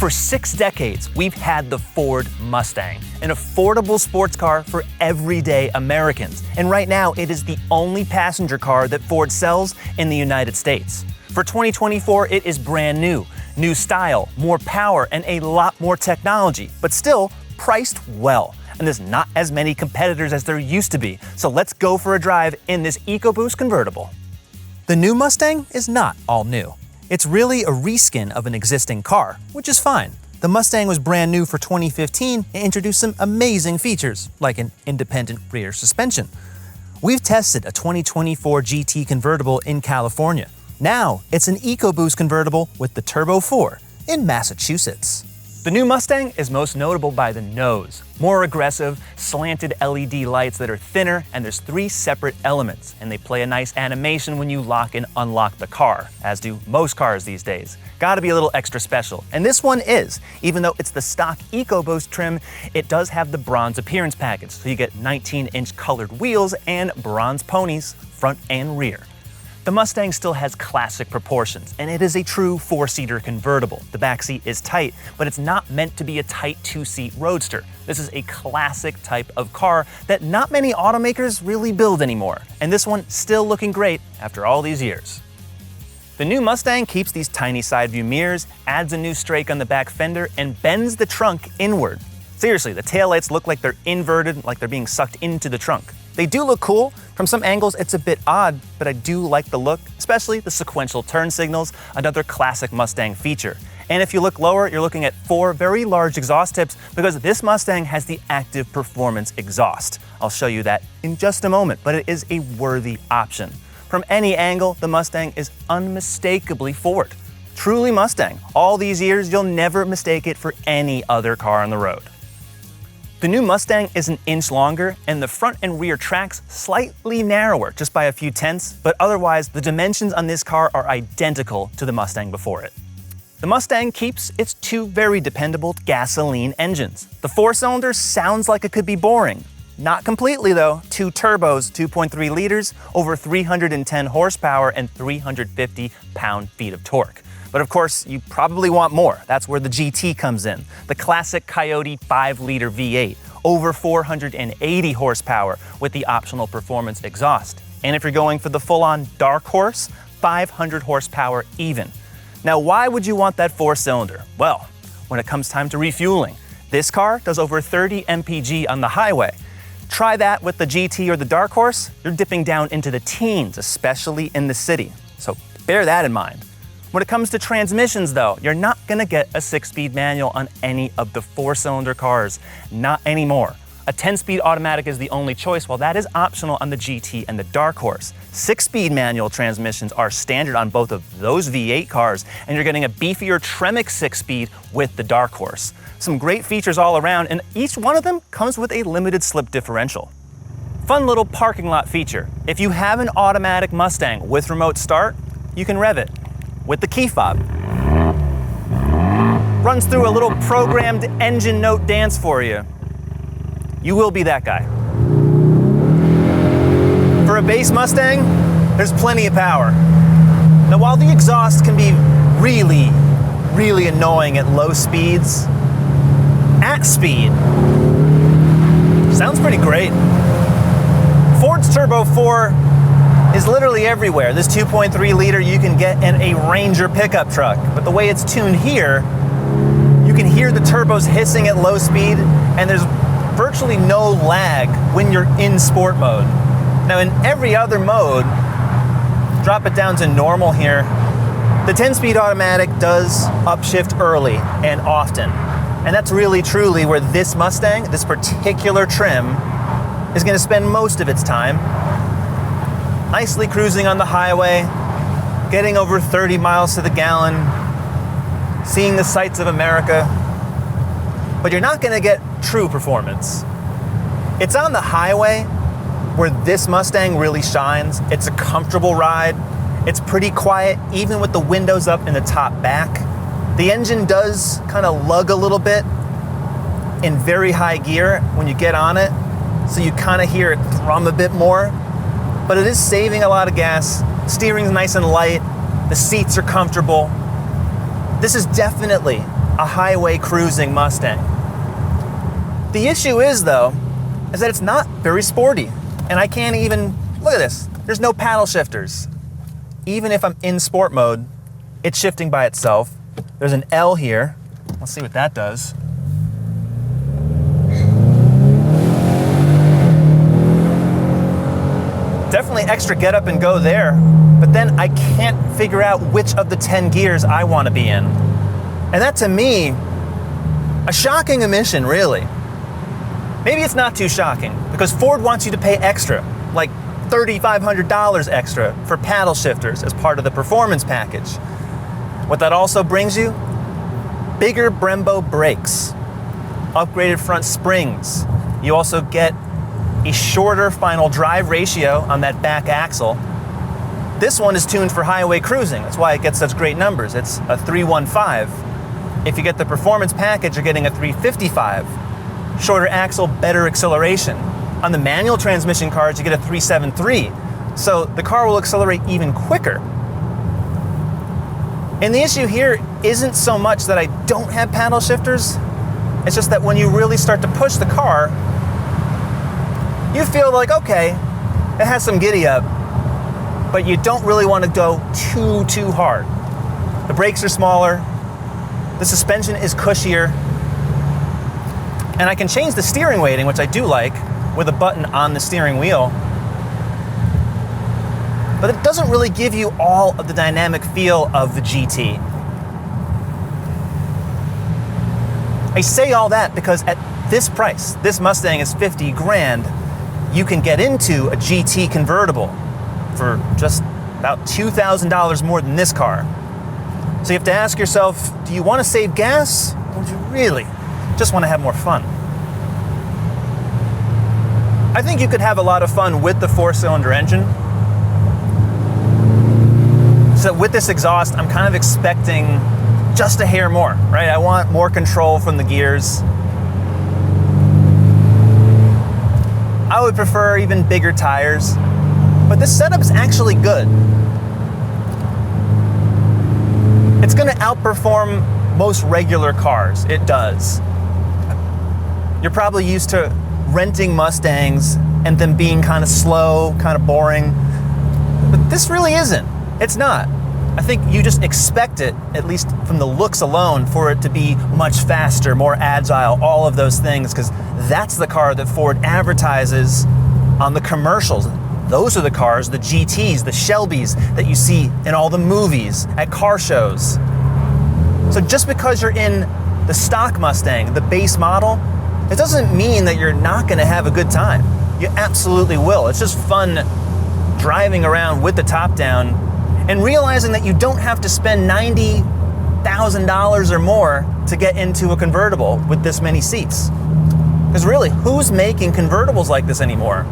For 6 decades, we've had the Ford Mustang, an affordable sports car for everyday Americans. And right now, it is the only passenger car that Ford sells in the United States. For 2024, it is brand new. New style, more power, and a lot more technology, but still priced well. And there's not as many competitors as there used to be. So let's go for a drive in this EcoBoost Convertible. The new Mustang is not all new. It's really a reskin of an existing car, which is fine. The Mustang was brand new for 2015 and introduced some amazing features, like an independent rear suspension. We've tested a 2024 GT convertible in California. Now it's an EcoBoost convertible with the Turbo 4 in Massachusetts. The new Mustang is most notable by the nose. More aggressive, slanted LED lights that are thinner, and there's 3 separate elements, and they play a nice animation when you lock and unlock the car, as do most cars these days. Gotta be a little extra special, and this one is. Even though it's the stock EcoBoost trim, it does have the bronze appearance package, so you get 19-inch colored wheels and bronze ponies, front and rear. The Mustang still has classic proportions, and it is a true 4-seater convertible. The backseat is tight, but it's not meant to be a tight 2-seat roadster. This is a classic type of car that not many automakers really build anymore, and this one still looking great after all these years. The new Mustang keeps these tiny side view mirrors, adds a new strake on the back fender, and bends the trunk inward. Seriously, the taillights look like they're inverted, like they're being sucked into the trunk. They do look cool. From some angles, it's a bit odd, but I do like the look, especially the sequential turn signals, another classic Mustang feature. And if you look lower, you're looking at 4 very large exhaust tips because this Mustang has the active performance exhaust. I'll show you that in just a moment, but it is a worthy option. From any angle, the Mustang is unmistakably Ford. Truly Mustang. All these years, you'll never mistake it for any other car on the road. The new Mustang is an inch longer, and the front and rear tracks slightly narrower, just by a few tenths, but otherwise the dimensions on this car are identical to the Mustang before it. The Mustang keeps its 2 very dependable gasoline engines. The 4-cylinder sounds like it could be boring. Not completely though. 2 turbos, 2.3 liters, over 310 horsepower and 350 pound-feet of torque. But of course, you probably want more. That's where the GT comes in. The classic Coyote 5-liter V8, over 480 horsepower with the optional performance exhaust. And if you're going for the full-on dark horse, 500 horsepower even. Now, why would you want that 4-cylinder? Well, when it comes time to refueling, this car does over 30 mpg on the highway. Try that with the GT or the dark horse, you're dipping down into the teens, especially in the city. So bear that in mind. When it comes to transmissions though, you're not gonna get a 6-speed manual on any of the 4-cylinder cars, not anymore. A 10-speed automatic is the only choice, while that is optional on the GT and the Dark Horse. 6-speed manual transmissions are standard on both of those V8 cars, and you're getting a beefier Tremec 6-speed with the Dark Horse. Some great features all around, and each one of them comes with a limited slip differential. Fun little parking lot feature. If you have an automatic Mustang with remote start, you can rev it with the key fob. Runs through a little programmed engine note dance for you. You will be that guy. For a base Mustang, there's plenty of power. Now, while the exhaust can be really annoying at low speeds, at speed, sounds pretty great. Ford's Turbo 4 is literally everywhere. This 2.3 liter you can get in a Ranger pickup truck, but the way it's tuned here, you can hear the turbos hissing at low speed, and there's virtually no lag when you're in sport mode. Now in every other mode, drop it down to normal here, the 10-speed automatic does upshift early and often. And that's really truly where this Mustang, this particular trim, is gonna spend most of its time. Nicely cruising on the highway, getting over 30 miles to the gallon, seeing the sights of America, but you're not gonna get true performance. It's on the highway where this Mustang really shines. It's a comfortable ride. It's pretty quiet, even with the windows up in the top back. The engine does kind of lug a little bit in very high gear when you get on it, so you kind of hear it thrum a bit more. But it is saving a lot of gas. Steering's nice and light. The seats are comfortable. This is definitely a highway cruising Mustang. The issue is, though, is that it's not very sporty. And I can't even, look at this, there's no paddle shifters. Even if I'm in sport mode, it's shifting by itself. There's an L here. Let's see what that does. Definitely extra get up and go there, but then I can't figure out which of the 10 gears I want to be in. And that, to me, a shocking omission, really. Maybe it's not too shocking, because Ford wants you to pay extra, like $3,500 extra for paddle shifters as part of the performance package. What that also brings you? Bigger Brembo brakes, upgraded front springs. You also get a shorter final drive ratio on that back axle. This one is tuned for highway cruising. That's why it gets such great numbers. It's a 315. If you get the performance package, you're getting a 355. Shorter axle, better acceleration. On the manual transmission cars, you get a 373. So the car will accelerate even quicker. And the issue here isn't so much that I don't have paddle shifters. It's just that when you really start to push the car, you feel like, okay, it has some giddy up, but you don't really want to go too hard. The brakes are smaller, the suspension is cushier, and I can change the steering weighting, which I do like, with a button on the steering wheel. But it doesn't really give you all of the dynamic feel of the GT. I say all that because at this price, this Mustang is 50 grand, you can get into a GT convertible for just about $2,000 more than this car. So you have to ask yourself, do you want to save gas, or do you really just want to have more fun? I think you could have a lot of fun with the 4-cylinder engine. So with this exhaust, I'm kind of expecting just a hair more, right? I want more control from the gears. I would prefer even bigger tires, but this setup is actually good. It's going to outperform most regular cars. It does. You're probably used to renting Mustangs and them being kind of slow, kind of boring, but this really isn't. It's not. I think you just expect it, at least from the looks alone, for it to be much faster, more agile, all of those things, because that's the car that Ford advertises on the commercials. Those are the cars, the GTs, the Shelbys that you see in all the movies, at car shows. So just because you're in the stock Mustang, the base model, it doesn't mean that you're not going to have a good time. You absolutely will. It's just fun driving around with the top down and realizing that you don't have to spend $90,000 or more to get into a convertible with this many seats. Because really, who's making convertibles like this anymore?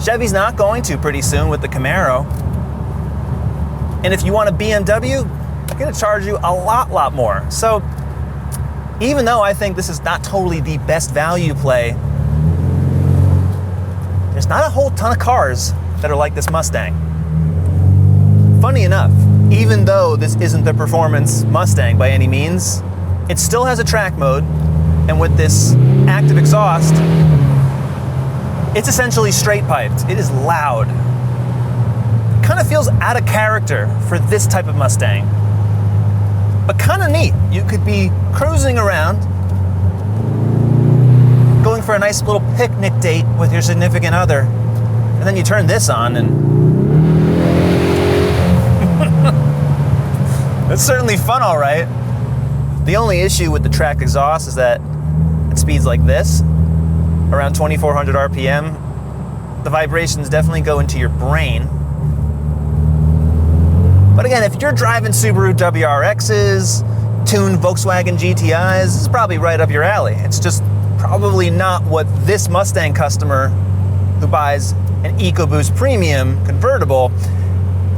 Chevy's not going to pretty soon with the Camaro. And if you want a BMW, they're going to charge you a lot more. So even though I think this is not totally the best value play, there's not a whole ton of cars that are like this Mustang. Funny enough, even though this isn't the performance Mustang by any means, it still has a track mode, and with this active exhaust, it's essentially straight piped. It is loud. It kind of feels out of character for this type of Mustang, but kind of neat. You could be cruising around, going for a nice little picnic date with your significant other, and then you turn this on and it's certainly fun, all right. The only issue with the track exhaust is that at speeds like this, around 2,400 RPM, the vibrations definitely go into your brain. But again, if you're driving Subaru WRXs, tuned Volkswagen GTIs, this is probably right up your alley. It's just probably not what this Mustang customer who buys an EcoBoost Premium convertible,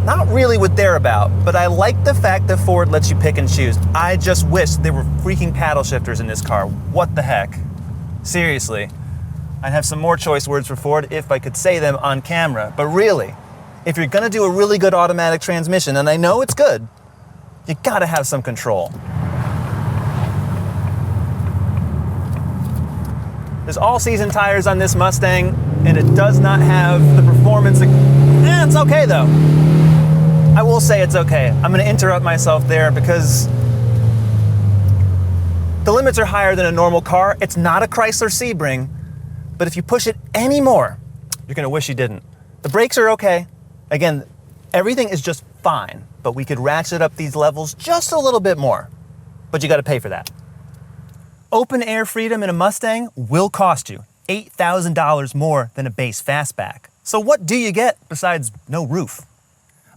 not really what they're about. But I like the fact that Ford lets you pick and choose. I just wish there were freaking paddle shifters in this car. What the heck? Seriously. I'd have some more choice words for Ford if I could say them on camera. But really, if you're gonna do a really good automatic transmission, and I know it's good, you gotta have some control. There's all-season tires on this Mustang, and it does not have the performance. It's okay though. I will say it's okay. I'm gonna interrupt myself there because the limits are higher than a normal car. It's not a Chrysler Sebring, but if you push it any more, you're gonna wish you didn't. The brakes are okay. Again, everything is just fine, but we could ratchet up these levels just a little bit more, but you gotta pay for that. Open air freedom in a Mustang will cost you $8,000 more than a base fastback. So what do you get besides no roof?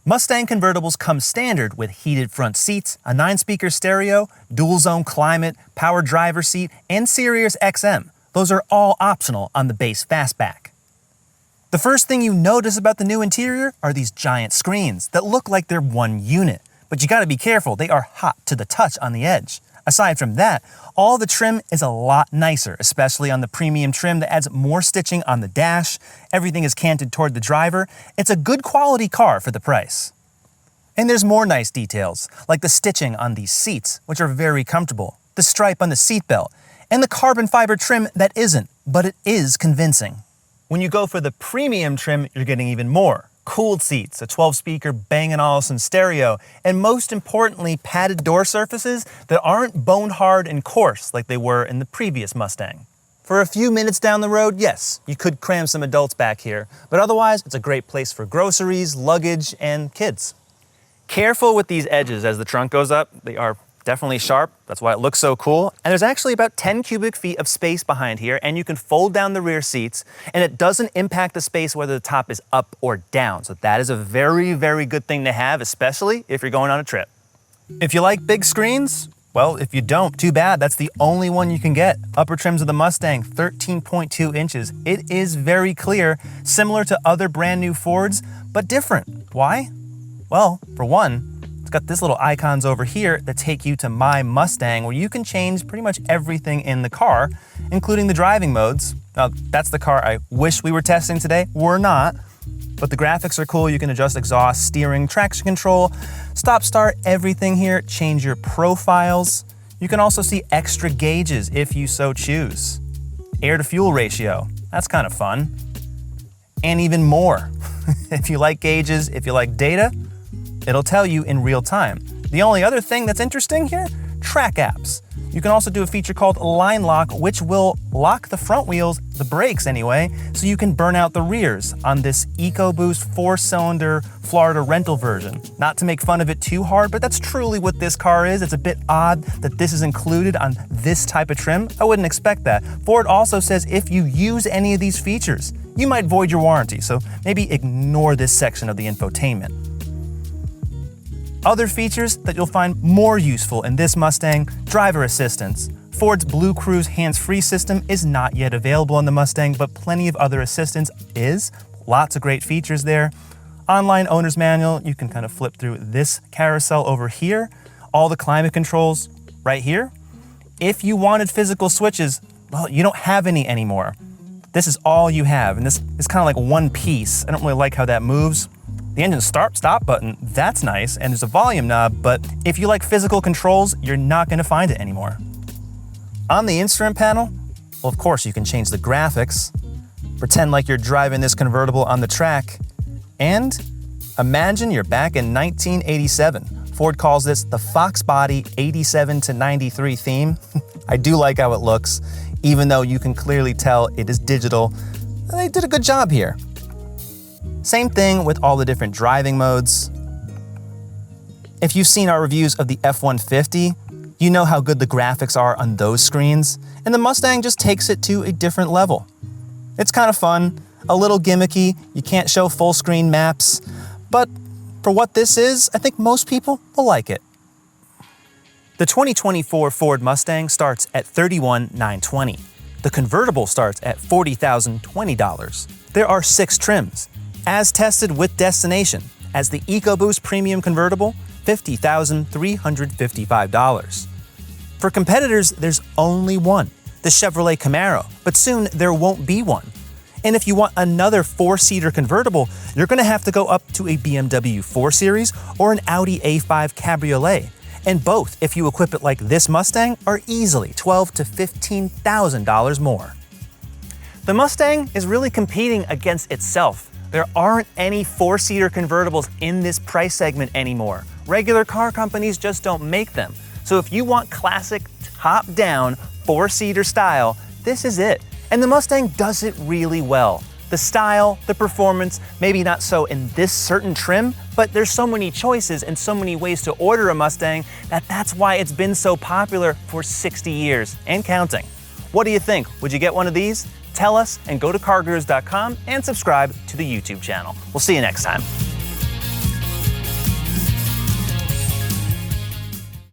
Mustang convertibles come standard with heated front seats, a 9-speaker stereo, dual-zone climate, power driver seat, and Sirius XM. Those are all optional on the base fastback. The first thing you notice about the new interior are these giant screens that look like they're one unit. But you gotta be careful, they are hot to the touch on the edge. Aside from that, all the trim is a lot nicer, especially on the premium trim that adds more stitching on the dash. Everything is canted toward the driver. It's a good quality car for the price. And there's more nice details, like the stitching on these seats, which are very comfortable, the stripe on the seatbelt, and the carbon fiber trim that isn't, but it is convincing. When you go for the premium trim, you're getting even more. Cooled seats, a 12-speaker Bang & Olufsen stereo, and most importantly, padded door surfaces that aren't bone hard and coarse like they were in the previous Mustang. For a few minutes down the road, yes, you could cram some adults back here, but otherwise, it's a great place for groceries, luggage, and kids. Careful with these edges as the trunk goes up. They are definitely sharp. That's why it looks so cool. And there's actually about 10 cubic feet of space behind here, and you can fold down the rear seats, and it doesn't impact the space whether the top is up or down. So that is a very, very good thing to have, especially if you're going on a trip. If you like big screens, well, if you don't, too bad. That's the only one you can get. Upper trims of the Mustang, 13.2 inches. It is very clear, similar to other brand new Fords, but different. Why? Well, for one, it's got this little icons over here that take you to My Mustang, where you can change pretty much everything in the car, including the driving modes. Now, that's the car I wish we were testing today. We're not, but the graphics are cool. You can adjust exhaust, steering, traction control, stop, start, everything here. Change your profiles. You can also see extra gauges if you so choose. Air to fuel ratio, that's kind of fun. And even more. If you like gauges, if you like data, it'll tell you in real time. The only other thing that's interesting here, track apps. You can also do a feature called Line Lock, which will lock the front wheels, the brakes anyway, so you can burn out the rears on this EcoBoost 4-cylinder Florida rental version. Not to make fun of it too hard, but that's truly what this car is. It's a bit odd that this is included on this type of trim. I wouldn't expect that. Ford also says if you use any of these features, you might void your warranty, so maybe ignore this section of the infotainment. Other features that you'll find more useful in this Mustang, driver assistance. Ford's Blue Cruise hands-free system is not yet available on the Mustang, but plenty of other assistance is. Lots of great features there. Online owner's manual, you can kind of flip through this carousel over here. All the climate controls right here. If you wanted physical switches, well, you don't have any anymore. This is all you have, and this is kind of like one piece. I don't really like how that moves. The engine start-stop button, that's nice, and there's a volume knob, but if you like physical controls, you're not gonna find it anymore. On the instrument panel, well, of course, you can change the graphics, pretend like you're driving this convertible on the track, and imagine you're back in 1987. Ford calls this the Fox Body 87 to 93 theme. I do like how it looks, even though you can clearly tell it is digital. They did a good job here. Same thing with all the different driving modes. If you've seen our reviews of the F-150, you know how good the graphics are on those screens, and the Mustang just takes it to a different level. It's kind of fun, a little gimmicky, you can't show full screen maps, but for what this is, I think most people will like it. The 2024 Ford Mustang starts at $31,920. The convertible starts at $40,020. There are 6 trims. As tested with destination, as the EcoBoost Premium Convertible, $50,355. For competitors, there's only one, the Chevrolet Camaro, but soon there won't be one. And if you want another 4-seater convertible, you're gonna have to go up to a BMW 4 Series or an Audi A5 Cabriolet. And both, if you equip it like this Mustang, are easily $12,000 to $15,000 more. The Mustang is really competing against itself. There aren't any four-seater convertibles in this price segment anymore. Regular car companies just don't make them. So if you want classic, top-down, four-seater style, this is it. And the Mustang does it really well. The style, the performance, maybe not so in this certain trim, but there's so many choices and so many ways to order a Mustang that's why it's been so popular for 60 years and counting. What do you think? Would you get one of these? Tell us and go to CarGurus.com and subscribe to the YouTube channel. We'll see you next time.